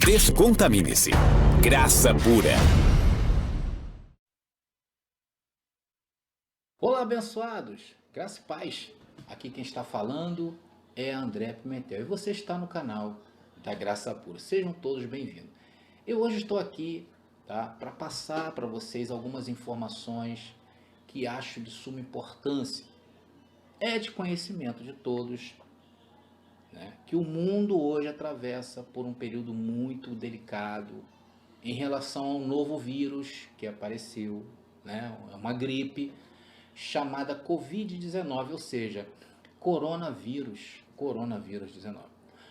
Descontamine-se. Graça pura. Olá, abençoados! Graça e paz. Aqui quem está falando é André Pimentel e você está no canal da Graça Pura. Sejam todos bem-vindos. Eu hoje estou aqui, para passar para vocês algumas informações que acho de suma importância. É de conhecimento de todos, né, que o mundo hoje atravessa por um período muito delicado em relação ao novo vírus que apareceu, né, uma gripe chamada Covid-19, ou seja, coronavírus 19.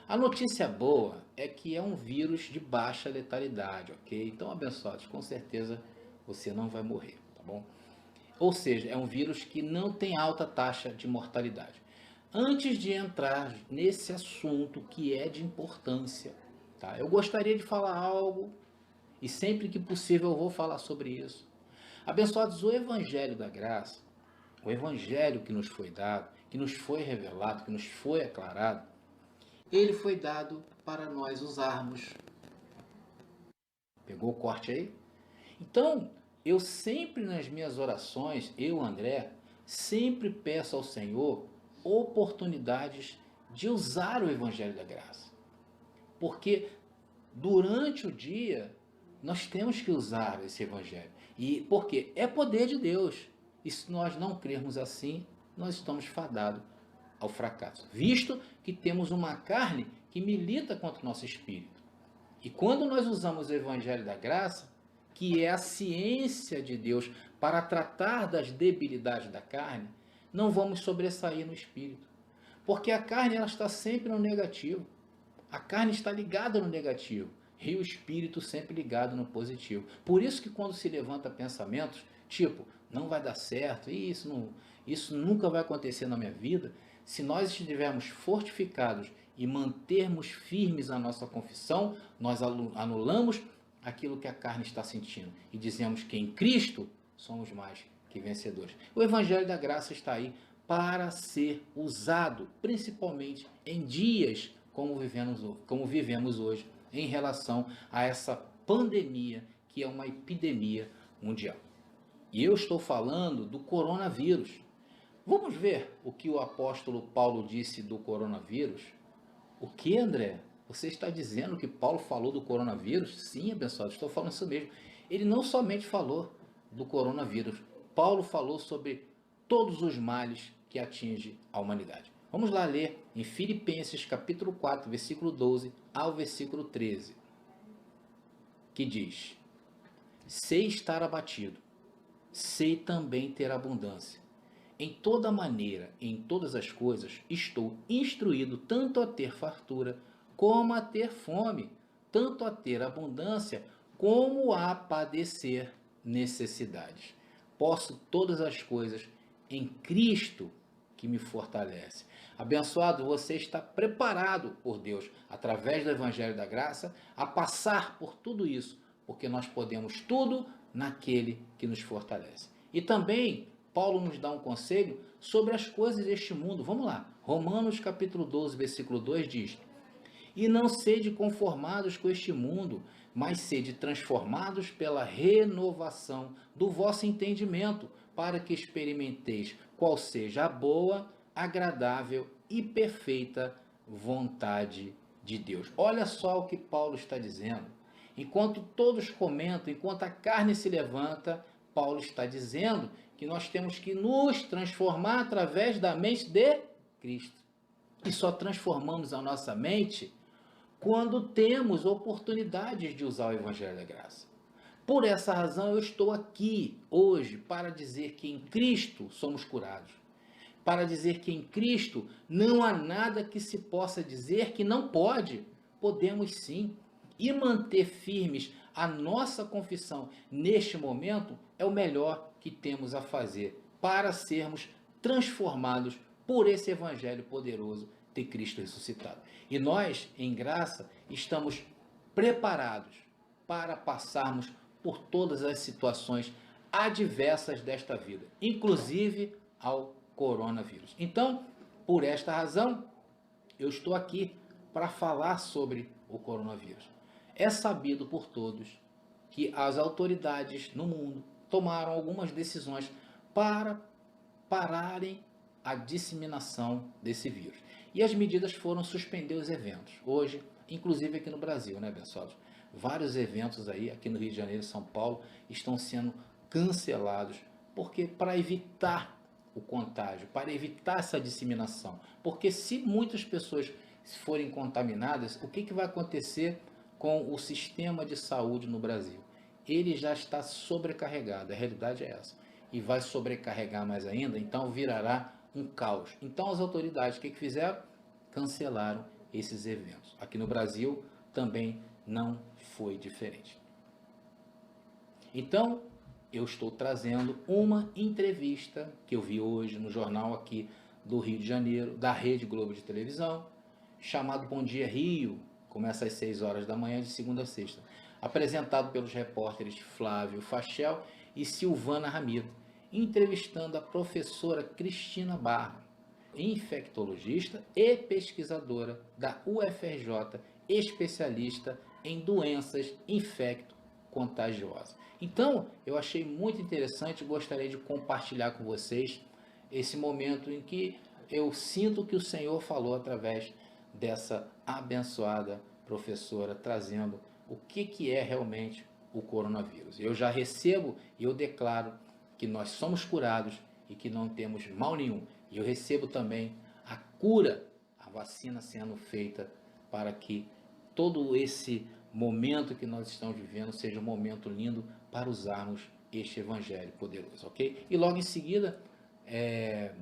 A notícia boa é que é um vírus de baixa letalidade, ok? Então, abençoados, com certeza você não vai morrer, tá bom? Ou seja, é um vírus que não tem alta taxa de mortalidade. Antes de entrar nesse assunto que é de importância, tá? Eu gostaria de falar algo e sempre que possível eu vou falar sobre isso. Abençoados, o Evangelho da Graça, o Evangelho que nos foi dado, que nos foi revelado, que nos foi aclarado, ele foi dado para nós usarmos. Pegou o corte aí? Então, eu sempre nas minhas orações, eu, André, sempre peço ao Senhor oportunidades de usar o Evangelho da Graça. Porque durante o dia nós temos que usar esse Evangelho. E porque é poder de Deus. E se nós não crermos assim, nós estamos fadados ao fracasso. Visto que temos uma carne que milita contra o nosso espírito. E quando nós usamos o Evangelho da Graça, que é a ciência de Deus para tratar das debilidades da carne, não vamos sobressair no espírito. Porque a carne ela está sempre no negativo. A carne está ligada no negativo e o espírito sempre ligado no positivo. Por isso que quando se levanta pensamentos, tipo, não vai dar certo, isso nunca vai acontecer na minha vida, se nós estivermos fortificados e mantermos firmes a nossa confissão, nós anulamos aquilo que a carne está sentindo e dizemos que em Cristo somos mais que vencedores. O Evangelho da Graça está aí para ser usado, principalmente em dias como vivemos hoje, em relação a essa pandemia que é uma epidemia mundial. E eu estou falando do coronavírus. Vamos ver o que o apóstolo Paulo disse do coronavírus? O que, André? Você está dizendo que Paulo falou do coronavírus? Sim, abençoado, estou falando isso mesmo. Ele não somente falou do coronavírus, Paulo falou sobre todos os males que atingem a humanidade. Vamos lá ler em Filipenses capítulo 4, versículo 12 ao versículo 13, que diz: sei estar abatido, sei também ter abundância. Em toda maneira, em todas as coisas, estou instruído tanto a ter fartura, como a ter fome, tanto a ter abundância, como a padecer necessidades. Posso todas as coisas em Cristo que me fortalece. Abençoado, você está preparado por Deus, através do Evangelho da Graça, a passar por tudo isso, porque nós podemos tudo naquele que nos fortalece. E também Paulo nos dá um conselho sobre as coisas deste mundo. Vamos lá. Romanos capítulo 12, versículo 2 diz: e não sede conformados com este mundo, mas sede transformados pela renovação do vosso entendimento, para que experimenteis qual seja a boa, agradável e perfeita vontade de Deus. Olha só o que Paulo está dizendo. Enquanto todos comentam, enquanto a carne se levanta, Paulo está dizendo que nós temos que nos transformar através da mente de Cristo. E só transformamos a nossa mente quando temos oportunidades de usar o Evangelho da Graça. Por essa razão eu estou aqui hoje para dizer que em Cristo somos curados. Para dizer que em Cristo não há nada que se possa dizer que não pode. Podemos sim. E manter firmes a nossa confissão neste momento é o melhor que temos a fazer para sermos transformados por esse Evangelho poderoso de Cristo ressuscitado. E nós, em graça, estamos preparados para passarmos por todas as situações adversas desta vida, inclusive ao coronavírus. Então, por esta razão, eu estou aqui para falar sobre o coronavírus. É sabido por todos que as autoridades no mundo tomaram algumas decisões para pararem a disseminação desse vírus. E as medidas foram suspender os eventos. Hoje, inclusive aqui no Brasil, né, abençoados? Vários eventos aí, aqui no Rio de Janeiro e São Paulo, estão sendo cancelados, porque para evitar o contágio, para evitar essa disseminação. Porque se muitas pessoas forem contaminadas, o que vai acontecer com o sistema de saúde no Brasil? Ele já está sobrecarregado, a realidade é essa. E vai sobrecarregar mais ainda, então virará um caos. Então as autoridades, o que fizeram? Cancelaram esses eventos. Aqui no Brasil também não foi diferente. Então, eu estou trazendo uma entrevista que eu vi hoje no jornal aqui do Rio de Janeiro, da Rede Globo de televisão, chamado Bom Dia Rio, começa às 6 horas da manhã de segunda a sexta, apresentado pelos repórteres Flávio Fachel e Silvana Ramiro, entrevistando a professora Cristina Barra, infectologista e pesquisadora da UFRJ, especialista em doenças infecto-contagiosas. Então, eu achei muito interessante e gostaria de compartilhar com vocês esse momento em que eu sinto que o Senhor falou através dessa abençoada professora, trazendo o que é realmente o coronavírus. Eu já recebo e eu declaro que nós somos curados e que não temos mal nenhum. E eu recebo também a cura, a vacina sendo feita para que todo esse momento que nós estamos vivendo seja um momento lindo para usarmos este evangelho poderoso, ok? E logo em seguida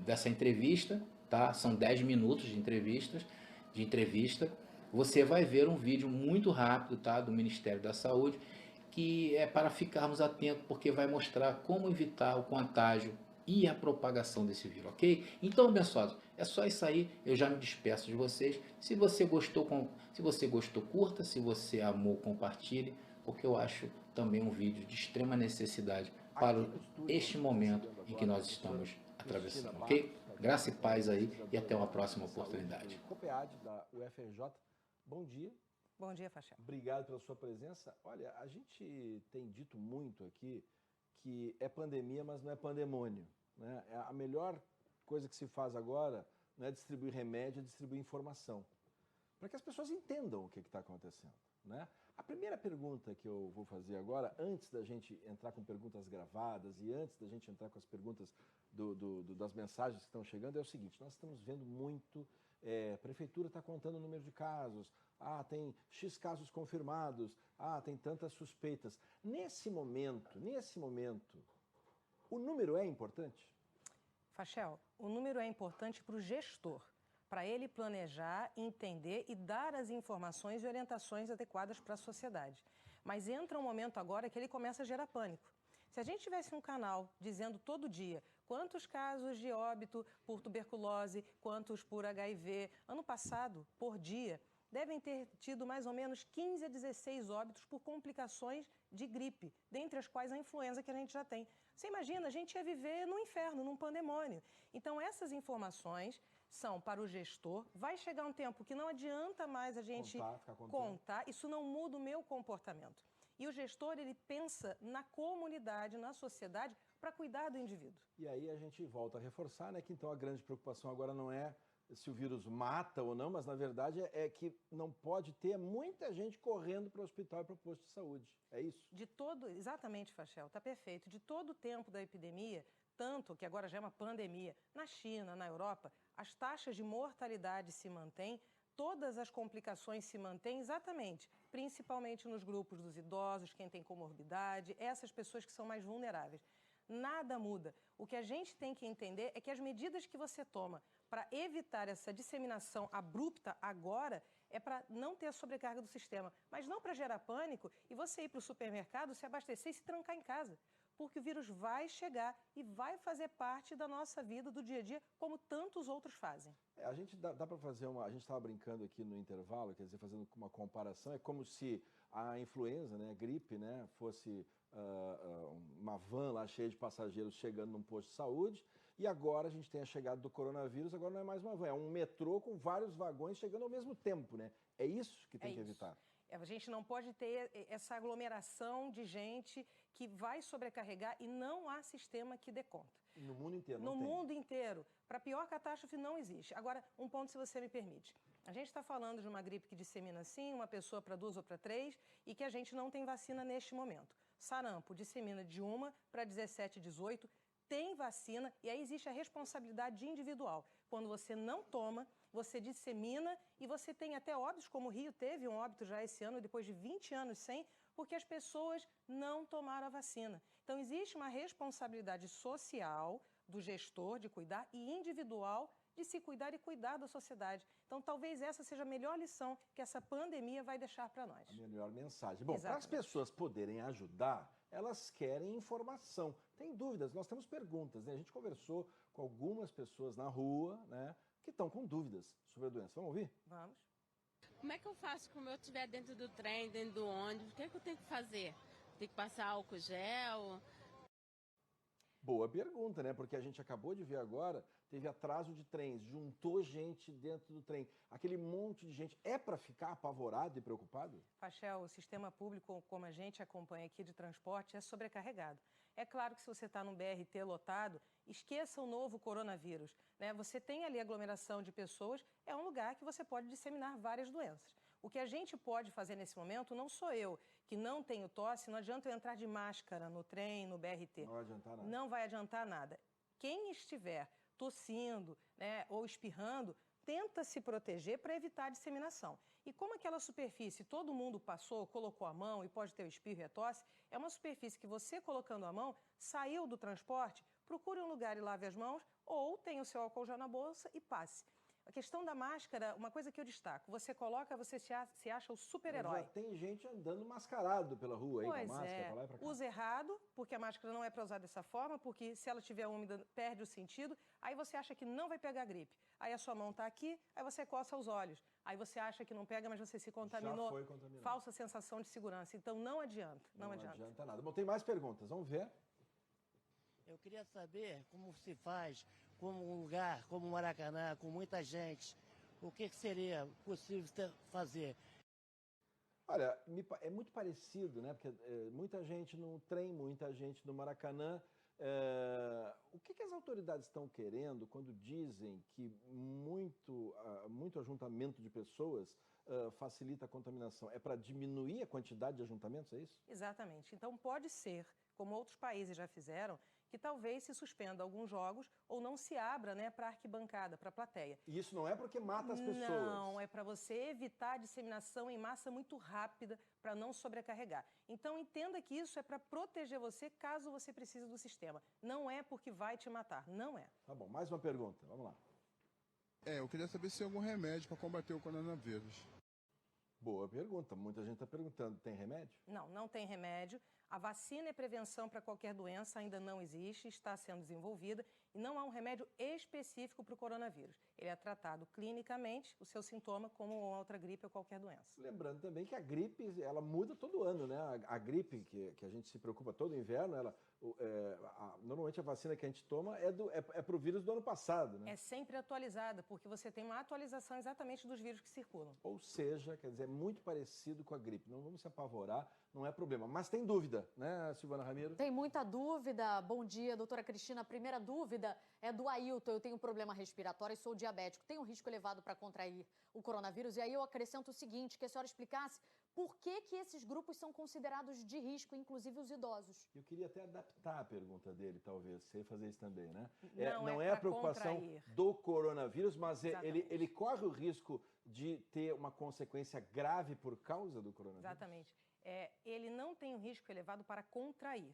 dessa entrevista, tá? São 10 minutos de entrevista, você vai ver um vídeo muito rápido, tá? Do Ministério da Saúde, que é para ficarmos atentos, porque vai mostrar como evitar o contágio e a propagação desse vírus, ok? Então, abençoados, é só isso aí, eu já me despeço de vocês. Se você gostou, curta, se você amou, compartilhe, porque eu acho também um vídeo de extrema necessidade para este momento em que nós estamos atravessando, ok? Graça e paz aí e até uma próxima oportunidade. COPEAD da UFRJ, bom dia. Bom dia, Fachel. Obrigado pela sua presença. Olha, a gente tem dito muito aqui que é pandemia, mas não é pandemônio, né? A melhor coisa que se faz agora não é distribuir remédio, é distribuir informação, para que as pessoas entendam o que está acontecendo, né? A primeira pergunta que eu vou fazer agora, antes da gente entrar com perguntas gravadas e antes da gente entrar com as perguntas das mensagens que estão chegando, é o seguinte: nós estamos vendo muito, a prefeitura está contando o número de casos, tem X casos confirmados, tem tantas suspeitas. Nesse momento, o número é importante? Fachel, o número é importante para o gestor, para ele planejar, entender e dar as informações e orientações adequadas para a sociedade. Mas entra um momento agora que ele começa a gerar pânico. Se a gente tivesse um canal dizendo todo dia quantos casos de óbito por tuberculose, quantos por HIV, ano passado, por dia, devem ter tido mais ou menos 15 a 16 óbitos por complicações de gripe, dentre as quais a influenza que a gente já tem. Você imagina, a gente ia viver no inferno, num pandemônio. Então essas informações são para o gestor. Vai chegar um tempo que não adianta mais a gente contar, isso não muda o meu comportamento. E o gestor, ele pensa na comunidade, na sociedade, para cuidar do indivíduo. E aí a gente volta a reforçar, né, que então a grande preocupação agora não é se o vírus mata ou não, mas na verdade é que não pode ter muita gente correndo para o hospital e para o posto de saúde. É isso? Exatamente, Fachel, está perfeito. De todo o tempo da epidemia, tanto que agora já é uma pandemia, na China, na Europa, as taxas de mortalidade se mantêm, todas as complicações se mantêm exatamente, principalmente nos grupos dos idosos, quem tem comorbidade, essas pessoas que são mais vulneráveis. Nada muda. O que a gente tem que entender é que as medidas que você toma para evitar essa disseminação abrupta agora é para não ter a sobrecarga do sistema, mas não para gerar pânico e você ir para o supermercado, se abastecer e se trancar em casa. Porque o vírus vai chegar e vai fazer parte da nossa vida, do dia a dia, como tantos outros fazem. A gente dá para fazer a gente estava brincando aqui no intervalo, quer dizer, fazendo uma comparação, é como se a influenza, né, a gripe, né, fosse uma van lá cheia de passageiros chegando num posto de saúde, e agora a gente tem a chegada do coronavírus, agora não é mais uma van, é um metrô com vários vagões chegando ao mesmo tempo, né? É isso que tem que evitar. A gente não pode ter essa aglomeração de gente que vai sobrecarregar e não há sistema que dê conta. No mundo inteiro, No não tem. mundo inteiro. Para a pior catástrofe não existe. Agora, um ponto, se você me permite. A gente está falando de uma gripe que dissemina sim, uma pessoa para 2 ou para 3, e que a gente não tem vacina neste momento. Sarampo dissemina de 1 para 17, 18, tem vacina, e aí existe a responsabilidade individual. Quando você não toma, você dissemina e você tem até óbitos, como o Rio teve um óbito já esse ano, depois de 20 anos sem, porque as pessoas não tomaram a vacina. Então, existe uma responsabilidade social do gestor de cuidar e individual de se cuidar e cuidar da sociedade. Então, talvez essa seja a melhor lição que essa pandemia vai deixar para nós. A melhor mensagem. Bom, para as Exatamente. pessoas poderem ajudar, elas querem informação. Tem dúvidas, nós temos perguntas, né? A gente conversou com algumas pessoas na rua, né, que estão com dúvidas sobre a doença. Vamos ouvir? Vamos. Como é que eu faço quando eu estiver dentro do trem, dentro do ônibus? O que é que eu tenho que fazer? Tem que passar álcool gel? Boa pergunta, né? Porque a gente acabou de ver agora, teve atraso de trens, juntou gente dentro do trem. Aquele monte de gente. É para ficar apavorado e preocupado? Fachel, o sistema público, como a gente acompanha aqui de transporte, é sobrecarregado. É claro que se você está num BRT lotado, esqueça o novo coronavírus, né? Você tem ali aglomeração de pessoas, é um lugar que você pode disseminar várias doenças. O que a gente pode fazer nesse momento, não sou eu, que não tenho tosse, não adianta eu entrar de máscara no trem, no BRT. Não vai adiantar nada. Não vai adiantar nada. Quem estiver tossindo, né, ou espirrando, tenta se proteger para evitar a disseminação. E como aquela superfície todo mundo passou, colocou a mão e pode ter o espirro e a tosse, é uma superfície que você colocando a mão, saiu do transporte, procure um lugar e lave as mãos, ou tenha o seu álcool gel na bolsa e passe. A questão da máscara, uma coisa que eu destaco, você coloca, você se acha o super-herói. Já tem gente andando mascarado pela rua aí, com a máscara, pra lá e pra cá. Usa errado, porque a máscara não é para usar dessa forma, porque se ela estiver úmida, perde o sentido, aí você acha que não vai pegar gripe. Aí a sua mão está aqui, aí você coça os olhos. Aí você acha que não pega, mas você se contaminou. Já foi contaminado. Falsa sensação de segurança. Então não adianta, não adianta. Não adianta nada. Bom, tem mais perguntas, vamos ver. Eu queria saber como se faz, como um lugar como o Maracanã, com muita gente, o que seria possível fazer? Olha, é muito parecido, né? Porque muita gente no trem, muita gente no Maracanã. O que as autoridades estão querendo quando dizem que muito ajuntamento de pessoas facilita a contaminação? É para diminuir a quantidade de ajuntamentos, é isso? Exatamente. Então pode ser, como outros países já fizeram, que talvez se suspenda alguns jogos ou não se abra, né, para a arquibancada, para a plateia. E isso não é porque mata as pessoas? Não, é para você evitar a disseminação em massa muito rápida, para não sobrecarregar. Então entenda que isso é para proteger você caso você precise do sistema. Não é porque vai te matar, não é. Tá bom, mais uma pergunta, vamos lá. Eu queria saber se tem algum remédio para combater o coronavírus. Boa pergunta, muita gente está perguntando, tem remédio? Não, não tem remédio. A vacina e prevenção para qualquer doença ainda não existe, está sendo desenvolvida e não há um remédio específico para o coronavírus. Ele é tratado clinicamente, o seu sintoma, como outra gripe ou qualquer doença. Lembrando também que a gripe, ela muda todo ano, né? A gripe, que a gente se preocupa todo inverno, normalmente a vacina que a gente toma é para o vírus do ano passado, né? É sempre atualizada, porque você tem uma atualização exatamente dos vírus que circulam. Ou seja, quer dizer, é muito parecido com a gripe. Não vamos se apavorar, não é problema. Mas tem dúvida, né, Silvana Ramiro? Tem muita dúvida. Bom dia, doutora Cristina. A primeira dúvida é do Ailton. Eu tenho um problema respiratório e sou diabético. Tenho um risco elevado para contrair o coronavírus. E aí eu acrescento o seguinte, que a senhora explicasse por que esses grupos são considerados de risco, inclusive os idosos. Eu queria até adaptar a pergunta dele, talvez, você fazer isso também, né? Não é a preocupação contrair do coronavírus, mas ele corre o risco de ter uma consequência grave por causa do coronavírus? Exatamente. Ele não tem um risco elevado para contrair.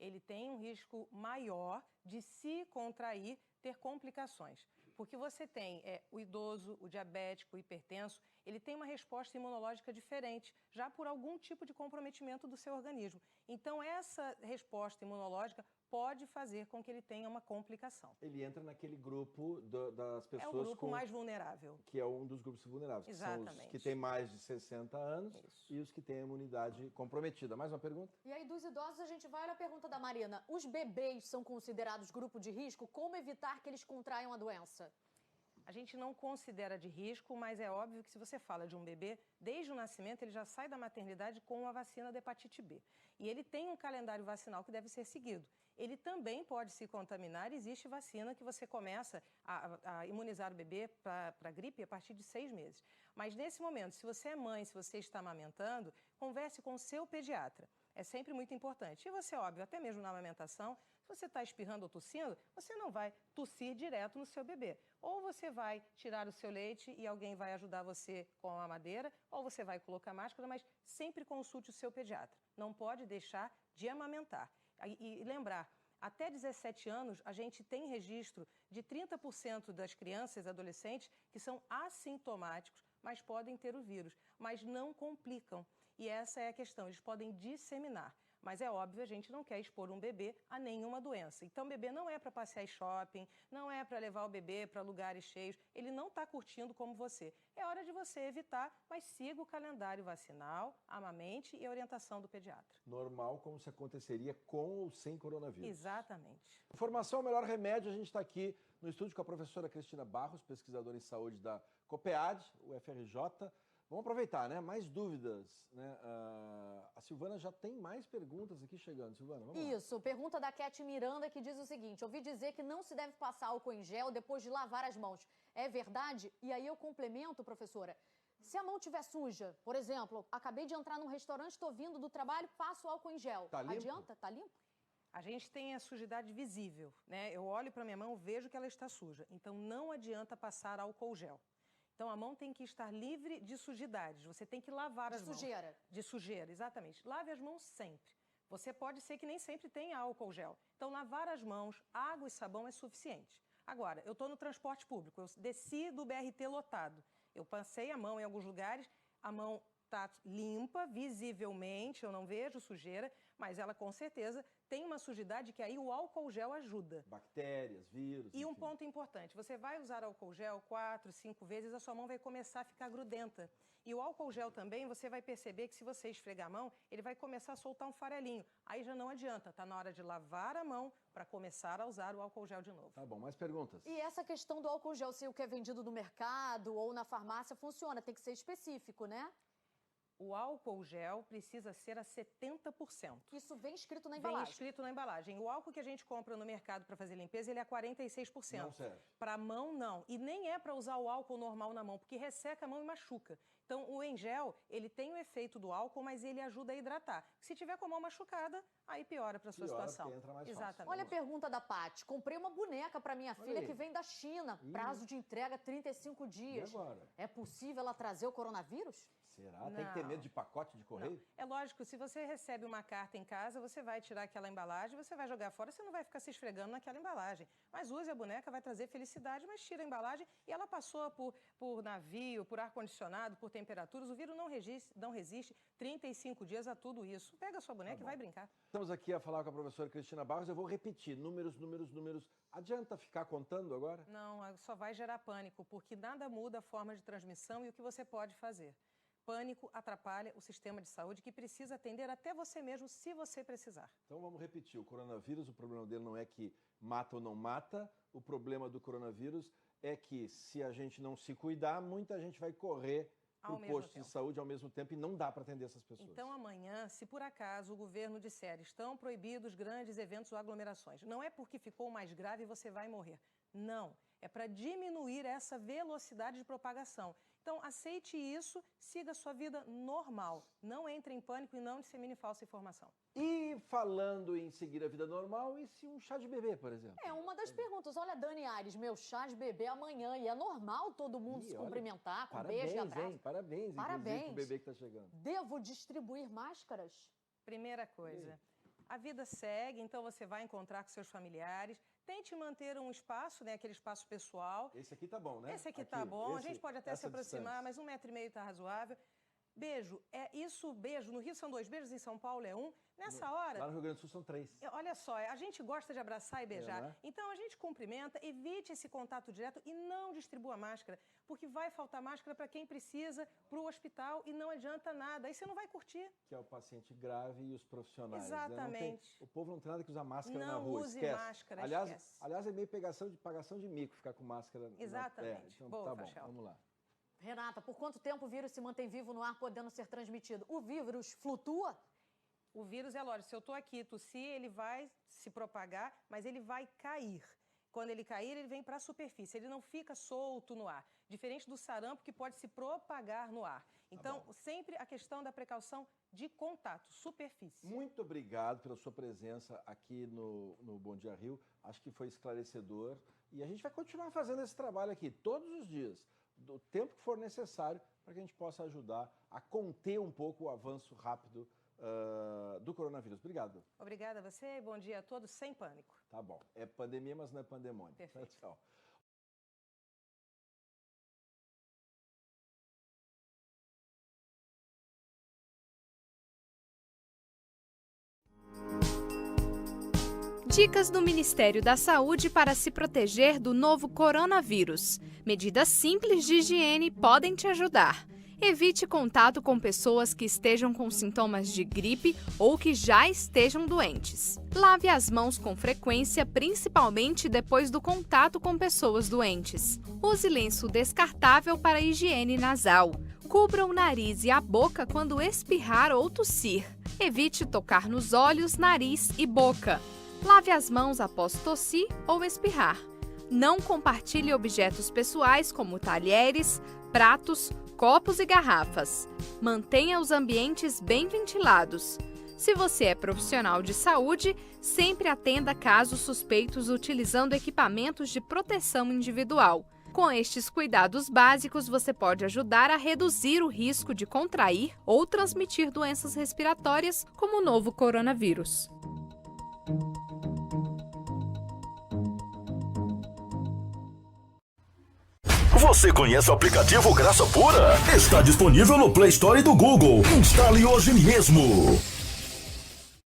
Ele tem um risco maior de se contrair, ter complicações. Porque você tem o idoso, o diabético, o hipertenso, ele tem uma resposta imunológica diferente, já por algum tipo de comprometimento do seu organismo. Então, essa resposta imunológica pode fazer com que ele tenha uma complicação. Ele entra naquele grupo das pessoas É o grupo mais vulnerável. Que é um dos grupos vulneráveis. Exatamente. Que são os que têm mais de 60 anos Isso. E os que têm a imunidade comprometida. Mais uma pergunta? E aí, dos idosos, a gente vai olhar a pergunta da Marina. Os bebês são considerados grupo de risco? Como evitar que eles contraiam a doença? A gente não considera de risco, mas é óbvio que se você fala de um bebê, desde o nascimento ele já sai da maternidade com a vacina da hepatite B. E ele tem um calendário vacinal que deve ser seguido. Ele também pode se contaminar, existe vacina que você começa a imunizar o bebê para gripe a partir de 6 meses. Mas nesse momento, se você é mãe, se você está amamentando, converse com o seu pediatra. É sempre muito importante. E você, óbvio, até mesmo na amamentação, se você está espirrando ou tossindo, você não vai tossir direto no seu bebê. Ou você vai tirar o seu leite e alguém vai ajudar você com a mamadeira, ou você vai colocar máscara, mas sempre consulte o seu pediatra. Não pode deixar de amamentar. E lembrar, até 17 anos, a gente tem registro de 30% das crianças e adolescentes que são assintomáticos, mas podem ter o vírus, mas não complicam. E essa é a questão, eles podem disseminar. Mas é óbvio, a gente não quer expor um bebê a nenhuma doença. Então, o bebê não é para passear em shopping, não é para levar o bebê para lugares cheios. Ele não está curtindo como você. É hora de você evitar, mas siga o calendário vacinal, amamente e a orientação do pediatra. Normal, como se aconteceria com ou sem coronavírus. Exatamente. Informação é o melhor remédio. A gente está aqui no estúdio com a professora Cristina Barros, pesquisadora em saúde da COPEAD, UFRJ. Vamos aproveitar, né? Mais dúvidas, né? A Silvana já tem mais perguntas aqui chegando. Silvana, vamos lá. Isso, pergunta da Cat Miranda que diz o seguinte: ouvi dizer que não se deve passar álcool em gel depois de lavar as mãos. É verdade? E aí eu complemento, professora. Se a mão estiver suja, por exemplo, acabei de entrar num restaurante, estou vindo do trabalho, passo álcool em gel. Tá limpo? Adianta? Tá limpo? A gente tem a sujidade visível, né? Eu olho para minha mão, vejo que ela está suja. Então, não adianta passar álcool gel. Então, a mão tem que estar livre de sujidades. Você tem que lavar as mãos. De sujeira. De sujeira, exatamente. Lave as mãos sempre. Você pode ser que nem sempre tenha álcool gel. Então, lavar as mãos, água e sabão é suficiente. Agora, eu estou no transporte público, eu desci do BRT lotado. Eu passei a mão em alguns lugares, a mão está limpa, visivelmente, eu não vejo sujeira, mas ela com certeza tem uma sujidade que aí o álcool gel ajuda. Bactérias, vírus. E um enfim. ponto importante, você vai usar álcool gel 4, 5 vezes, a sua mão vai começar a ficar grudenta. E o álcool gel também, você vai perceber que se você esfregar a mão, ele vai começar a soltar um farelinho. Aí já não adianta, está na hora de lavar a mão para começar a usar o álcool gel de novo. Tá bom, mais perguntas? E essa questão do álcool gel, se o que é vendido no mercado ou na farmácia funciona, tem que ser específico, né? O álcool gel precisa ser a 70%. Isso vem escrito na embalagem. Vem escrito na embalagem. O álcool que a gente compra no mercado para fazer limpeza, ele é 46%. Não serve. Para mão, não. E nem é para usar o álcool normal na mão, porque resseca a mão e machuca. Então, o em gel, ele tem o efeito do álcool, mas ele ajuda a hidratar. Se tiver com a mão machucada, aí piora para a sua situação. Porque entra mais fácil. Exatamente. Olha a pergunta da Paty. Comprei uma boneca para minha filha aí. que vem da China. Prazo de entrega 35 dias. E agora? É possível ela trazer o coronavírus? Será? Tem que ter medo de pacote de correio? Não. É lógico, se você recebe uma carta em casa, você vai tirar aquela embalagem, você vai jogar fora, você não vai ficar se esfregando naquela embalagem. Mas use a boneca, vai trazer felicidade, mas tira a embalagem e ela passou por navio, por ar-condicionado, por temperaturas. O vírus não resiste 35 dias a tudo isso. Pega a sua boneca e vai brincar. Estamos aqui a falar com a professora Cristina Barros. Eu vou repetir números. Adianta ficar contando agora? Não, só vai gerar pânico, porque nada muda a forma de transmissão e o que você pode fazer. Pânico atrapalha o sistema de saúde que precisa atender até você mesmo, se você precisar. Então vamos repetir. O coronavírus, o problema dele não é que mata ou não mata. O problema do coronavírus é que se a gente não se cuidar, muita gente vai correr para o posto de saúde ao mesmo tempo e não dá para atender essas pessoas. Então amanhã, se por acaso o governo disser estão proibidos grandes eventos ou aglomerações, não é porque ficou mais grave e você vai morrer. Não, é para diminuir essa velocidade de propagação. Então, aceite isso, siga a sua vida normal. Não entre em pânico e não dissemine falsa informação. E falando em seguir a vida normal, e se um chá de bebê, por exemplo? É uma das perguntas. Olha, Dani Ares, meu chá de bebê amanhã. E é normal todo mundo se cumprimentar com beijo e abraço. Hein? Parabéns, inclusive, pro bebê que está chegando. Devo distribuir máscaras? Primeira coisa, a vida segue, então você vai encontrar com seus familiares. Tente manter um espaço, né, aquele espaço pessoal. Esse aqui tá bom, né? Esse aqui tá bom, a gente pode até se aproximar, mas 1,5 metro tá razoável. Beijo, beijo. No Rio são 2 beijos, em São Paulo é 1. Nessa hora... Lá no Rio Grande do Sul são 3. Olha só, a gente gosta de abraçar e beijar. Né? Então a gente cumprimenta, evite esse contato direto e não distribua máscara, porque vai faltar máscara para quem precisa, para o hospital, e não adianta nada. Aí você não vai curtir. Que é o paciente grave e os profissionais. Exatamente. Né? O povo não tem nada que usar máscara não na rua. Use esquece. máscara, aliás, é meio pagação de mico ficar com máscara. Exatamente. Então, Boa, tá bom, Fachel. vamos lá. Renata, por quanto tempo o vírus se mantém vivo no ar, podendo ser transmitido? O vírus flutua? O vírus é lógico, se eu estou aqui tossir, ele vai se propagar, mas ele vai cair. Quando ele cair, ele vem para a superfície, ele não fica solto no ar. Diferente do sarampo, que pode se propagar no ar. Então, sempre a questão da precaução de contato, superfície. Muito obrigado pela sua presença aqui no Bom Dia Rio. Acho que foi esclarecedor. E a gente vai continuar fazendo esse trabalho aqui todos os dias, do tempo que for necessário, para que a gente possa ajudar a conter um pouco o avanço rápido do coronavírus. Obrigado. Obrigada a você e bom dia a todos, sem pânico. Tá bom. É pandemia, mas não é pandemônio. Perfeito. Tchau. Dicas do Ministério da Saúde para se proteger do novo coronavírus. Medidas simples de higiene podem te ajudar. Evite contato com pessoas que estejam com sintomas de gripe ou que já estejam doentes. Lave as mãos com frequência, principalmente depois do contato com pessoas doentes. Use lenço descartável para higiene nasal. Cubra o nariz e a boca quando espirrar ou tossir. Evite tocar nos olhos, nariz e boca. Lave as mãos após tossir ou espirrar. Não compartilhe objetos pessoais como talheres, pratos, copos e garrafas. Mantenha os ambientes bem ventilados. Se você é profissional de saúde, sempre atenda casos suspeitos utilizando equipamentos de proteção individual. Com estes cuidados básicos, você pode ajudar a reduzir o risco de contrair ou transmitir doenças respiratórias como o novo coronavírus. Você conhece o aplicativo Graça Pura? Está disponível no Play Store do Google. Instale hoje mesmo.